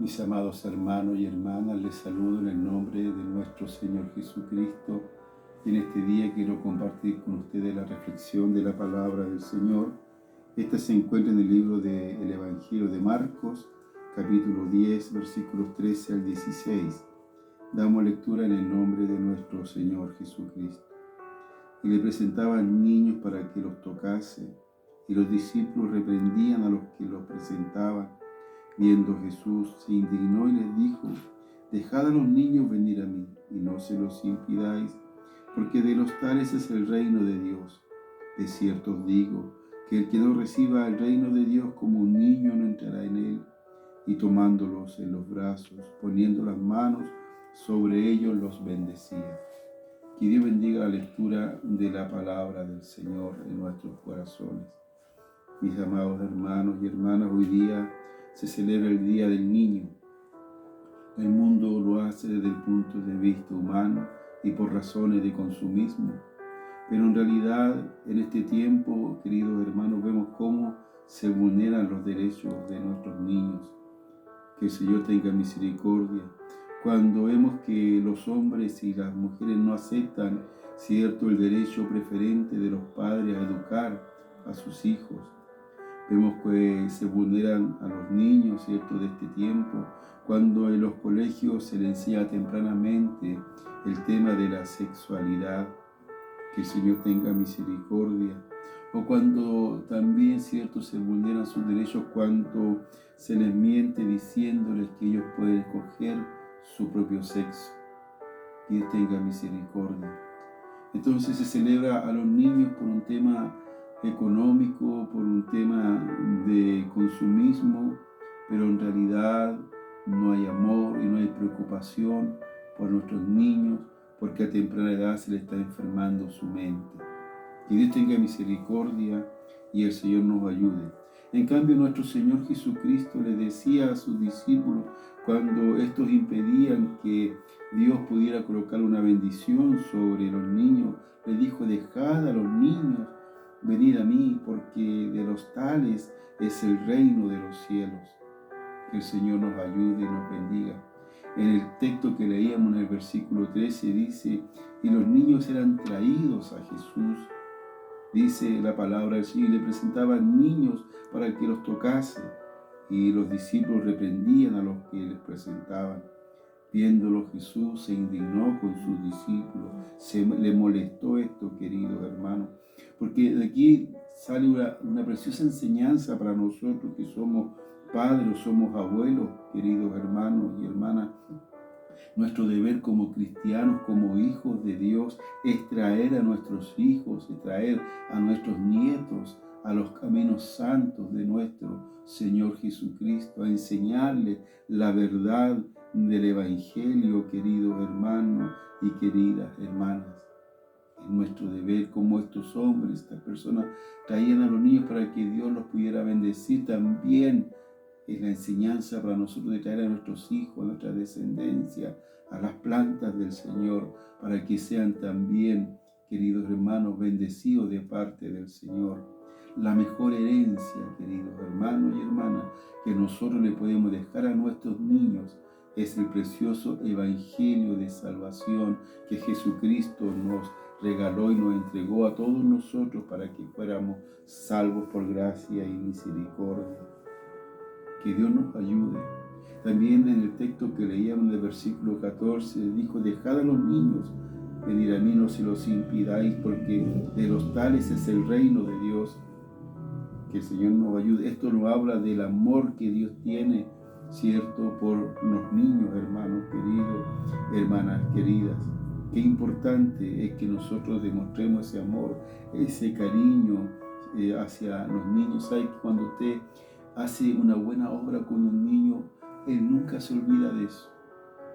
Mis amados hermanos y hermanas, les saludo en el nombre de nuestro Señor Jesucristo. En este día quiero compartir con ustedes la reflexión de la palabra del Señor. Esta se encuentra en el libro del Evangelio de Marcos, capítulo 10, versículos 13 al 16. Damos lectura en el nombre de nuestro Señor Jesucristo. Y le presentaban niños para que los tocase, y los discípulos reprendían a los que los presentaban. Viendo Jesús, se indignó y les dijo: dejad a los niños venir a mí, y no se los impidáis, porque de los tales es el reino de Dios. De cierto os digo, que el que no reciba el reino de Dios como un niño no entrará en él. Y tomándolos en los brazos, poniendo las manos sobre ellos, los bendecía. Que Dios bendiga la lectura de la palabra del Señor en nuestros corazones. Mis amados hermanos y hermanas, hoy día se celebra el Día del Niño. El mundo lo hace desde el punto de vista humano y por razones de consumismo. Pero en realidad, en este tiempo, queridos hermanos, vemos cómo se vulneran los derechos de nuestros niños. Que el Señor tenga misericordia. Cuando vemos que los hombres y las mujeres no aceptan, cierto, el derecho preferente de los padres a educar a sus hijos. Vemos que se vulneran a los niños, ¿cierto?, de este tiempo, cuando en los colegios se les enseña tempranamente el tema de la sexualidad. Que el Señor tenga misericordia. O cuando también, ¿cierto?, se vulneran sus derechos cuando se les miente diciéndoles que ellos pueden escoger su propio sexo. Que Dios tenga misericordia. Entonces se celebra a los niños por un tema económico, por un tema de consumismo, pero en realidad no hay amor y no hay preocupación por nuestros niños, porque a temprana edad se les está enfermando su mente. Que Dios tenga misericordia y el Señor nos ayude. En cambio, nuestro Señor Jesucristo le decía a sus discípulos, cuando estos impedían que Dios pudiera colocar una bendición sobre los niños, le dijo: dejad a los niños venid a mí, porque de los tales es el reino de los cielos. Que el Señor nos ayude y nos bendiga. En el texto que leíamos en el versículo 13 dice: y los niños eran traídos a Jesús. Dice la palabra del Señor: y le presentaban niños para que los tocase, y los discípulos reprendían a los que les presentaban. Viéndolo, Jesús se indignó con sus discípulos. Le molestó esto, queridos hermanos, porque de aquí sale una preciosa enseñanza para nosotros que somos padres, somos abuelos, queridos hermanos y hermanas. Nuestro deber como cristianos, como hijos de Dios, es traer a nuestros hijos, es traer a nuestros nietos a los caminos santos de nuestro Señor Jesucristo, a enseñarles la verdad del Evangelio, queridos hermanos y queridas hermanas. Es nuestro deber, como estos hombres, estas personas traían a los niños para que Dios los pudiera bendecir. También es la enseñanza para nosotros de traer a nuestros hijos, a nuestra descendencia, a las plantas del Señor, para que sean también, queridos hermanos, bendecidos de parte del Señor. La mejor herencia, queridos hermanos y hermanas, que nosotros le podemos dejar a nuestros niños es el precioso evangelio de salvación que Jesucristo nos regaló y nos entregó a todos nosotros para que fuéramos salvos por gracia y misericordia. Que Dios nos ayude. También en el texto que leíamos en el versículo 14 dijo: dejad a los niños venir a mí, no se los impidáis, porque de los tales es el reino de Dios. Que el Señor nos ayude. Esto nos habla del amor que Dios tiene, ¿cierto?, por los niños, hermanos queridos, hermanas queridas. Qué importante es que nosotros demostremos ese amor, ese cariño hacia los niños. ¿Sabe que cuando usted hace una buena obra con un niño, él nunca se olvida de eso?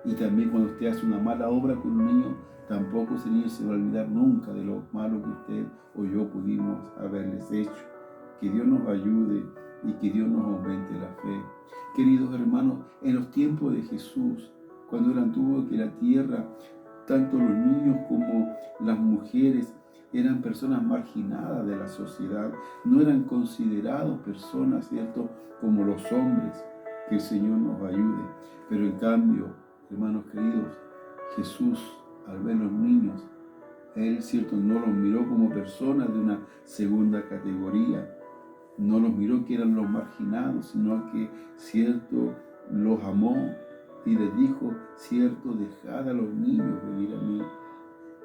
Y también cuando usted hace una mala obra con un niño, tampoco ese niño se va a olvidar nunca de lo malo que usted o yo pudimos haberles hecho. Que Dios nos ayude y que Dios nos aumente la fe. Queridos hermanos, en los tiempos de Jesús, cuando Él anduvo que la tierra, tanto los niños como las mujeres eran personas marginadas de la sociedad, no eran considerados personas, ¿cierto?, como los hombres. Que el Señor nos ayude. Pero en cambio, hermanos queridos, Jesús, al ver los niños, Él, cierto, no los miró como personas de una segunda categoría, no los miró que eran los marginados, sino que, cierto, los amó y les dijo, cierto, dejad a los niños venir a mí.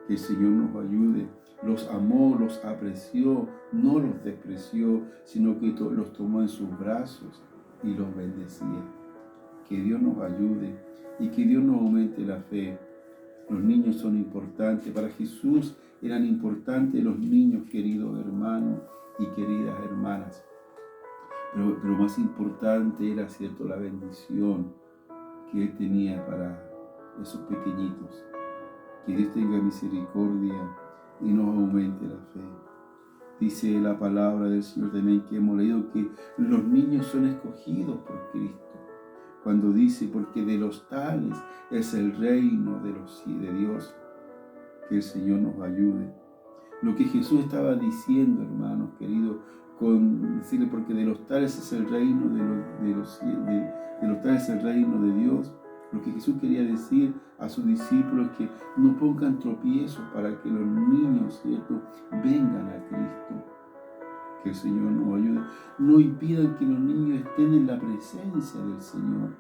Que el Señor nos ayude. Los amó, los apreció, no los despreció, sino que los tomó en sus brazos y los bendecía. Que Dios nos ayude y que Dios nos aumente la fe. Los niños son importantes. Para Jesús eran importantes los niños, queridos hermanos y queridas hermanas. Pero más importante era, cierto, la bendición que Él tenía para esos pequeñitos. Que Dios tenga misericordia y nos aumente la fe. Dice la palabra del Señor también que hemos leído que los niños son escogidos por Cristo. Cuando dice, porque de los tales es el reino de Dios. Que el Señor nos ayude. Lo que Jesús estaba diciendo, hermanos queridos, con decirle, porque de los tales es el reino de los tales es el reino de Dios. Lo que Jesús quería decir a sus discípulos es que no pongan tropiezos para que los niños, ¿cierto?, vengan a Cristo. Que el Señor nos ayude. No impidan que los niños estén en la presencia del Señor.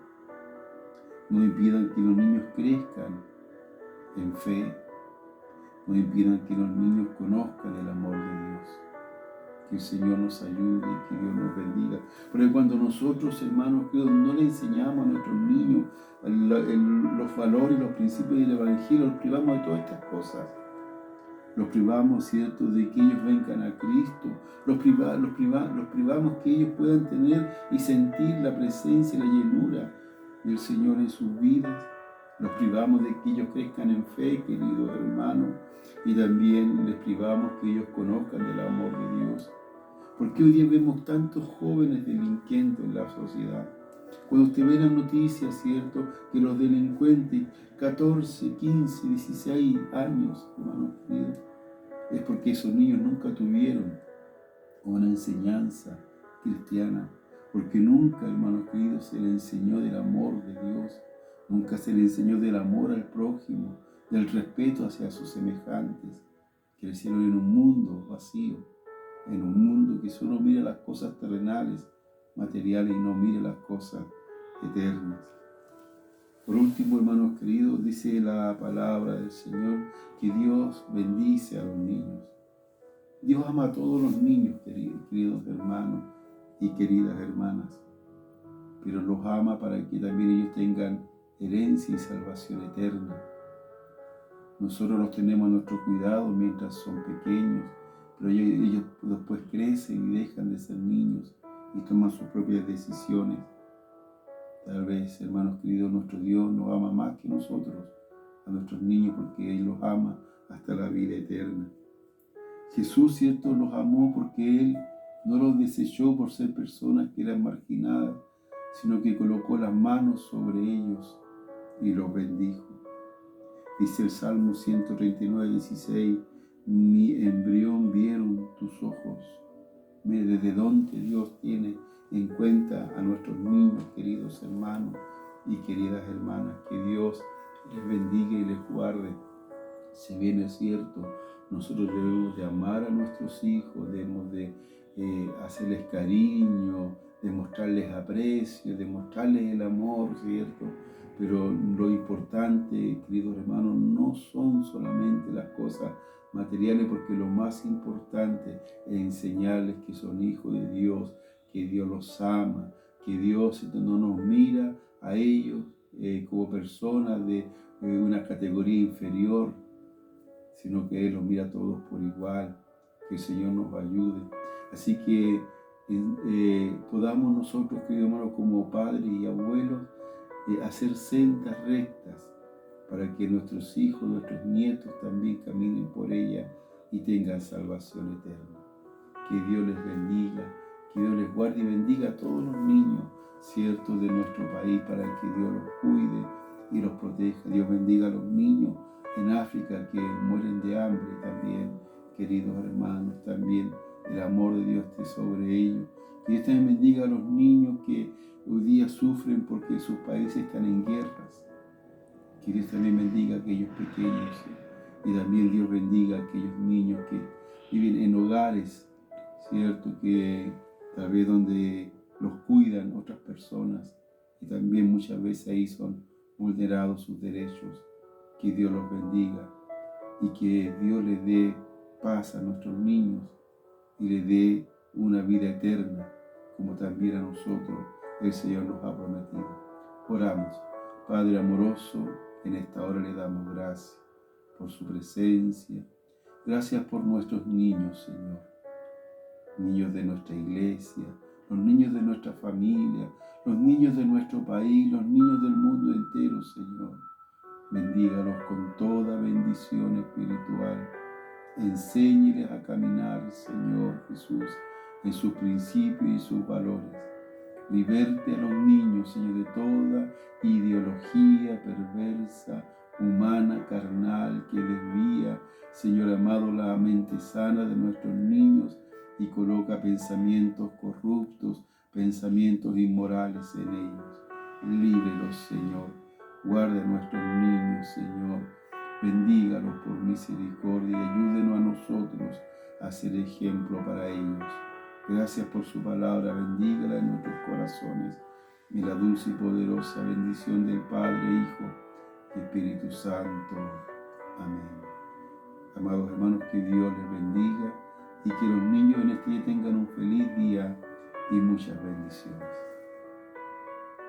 No impidan que los niños crezcan en fe. No impidan que los niños conozcan el amor de Dios. Que el Señor nos ayude y que Dios nos bendiga. Porque cuando nosotros, hermanos, no le enseñamos a nuestros niños los valores y los principios del Evangelio, los privamos de todas estas cosas. Los privamos, ¿cierto?, de que ellos vengan a Cristo. Los privamos que ellos puedan tener y sentir la presencia y la llenura del Señor en sus vidas. Los privamos de que ellos crezcan en fe, queridos hermanos. Y también les privamos que ellos conozcan el amor de Dios. Porque hoy día vemos tantos jóvenes delincuentes en la sociedad. Cuando usted ve las noticias, ¿cierto?, que los delincuentes, 14, 15, 16 años, hermanos queridos, es porque esos niños nunca tuvieron una enseñanza cristiana. Porque nunca, hermanos queridos, se les enseñó del amor de Dios. Nunca se les enseñó del amor al prójimo, del respeto hacia sus semejantes. Crecieron en un mundo vacío, en un mundo que solo mira las cosas terrenales, materiales, y no mira las cosas eternas. Por último, hermanos queridos, dice la palabra del Señor que Dios bendice a los niños. Dios ama a todos los niños, queridos hermanos y queridas hermanas, pero los ama para que también ellos tengan herencia y salvación eterna. Nosotros los tenemos a nuestro cuidado mientras son pequeños, pero ellos después crecen y dejan de ser niños y toman sus propias decisiones. Tal vez, hermanos queridos, nuestro Dios nos ama más que nosotros, a nuestros niños, porque Él los ama hasta la vida eterna. Jesús, cierto, los amó porque Él no los desechó por ser personas que eran marginadas, sino que colocó las manos sobre ellos y los bendijo. Dice el Salmo 139, 16, mi embrión vieron tus ojos. Mire, desde dónde Dios tiene en cuenta a nuestros niños, queridos hermanos y queridas hermanas. Que Dios les bendiga y les guarde. Si bien es cierto, nosotros debemos de amar a nuestros hijos, debemos de hacerles cariño, de mostrarles aprecio, de mostrarles el amor, ¿cierto? Pero lo importante, queridos hermanos, no son solamente las cosas materiales, porque lo más importante es enseñarles que son hijos de Dios, que Dios los ama, que Dios no nos mira a ellos como personas de una categoría inferior, sino que Él los mira a todos por igual. Que el Señor nos ayude. Así que podamos nosotros, queridos hermanos, como padres y abuelos, hacer sendas rectas para que nuestros hijos, nuestros nietos también caminen por ella y tengan salvación eterna. Que Dios les bendiga, que Dios les guarde y bendiga a todos los niños, ¿cierto?, de nuestro país, para que Dios los cuide y los proteja. Dios bendiga a los niños en África que mueren de hambre también, queridos hermanos, también el amor de Dios esté sobre ellos. Que Dios también bendiga a los niños que hoy día sufren porque sus países están en guerras. Que Dios también bendiga a aquellos pequeños y también Dios bendiga a aquellos niños que viven en hogares, ¿cierto? Que tal vez donde los cuidan otras personas y también muchas veces ahí son vulnerados sus derechos. Que Dios los bendiga y que Dios les dé paz a nuestros niños y les dé una vida eterna, como también a nosotros el Señor nos ha prometido. Oramos. Padre amoroso, en esta hora le damos gracias por su presencia. Gracias por nuestros niños, Señor. Niños de nuestra iglesia, los niños de nuestra familia, los niños de nuestro país, los niños del mundo entero, Señor. Bendígalos con toda bendición espiritual. Enséñeles a caminar, Señor Jesús, en sus principios y sus valores. Liberte a los niños, Señor, de toda ideología perversa, humana, carnal, que desvía, Señor amado, la mente sana de nuestros niños y coloca pensamientos corruptos, pensamientos inmorales en ellos. Líbrelos, Señor. Guarda a nuestros niños, Señor. Bendígalos por misericordia y ayúdenos a nosotros a ser ejemplo para ellos. Gracias por su palabra, bendígala en nuestros corazones. Y la dulce y poderosa bendición del Padre, Hijo y Espíritu Santo. Amén. Amados hermanos, que Dios les bendiga y que los niños en este día tengan un feliz día y muchas bendiciones.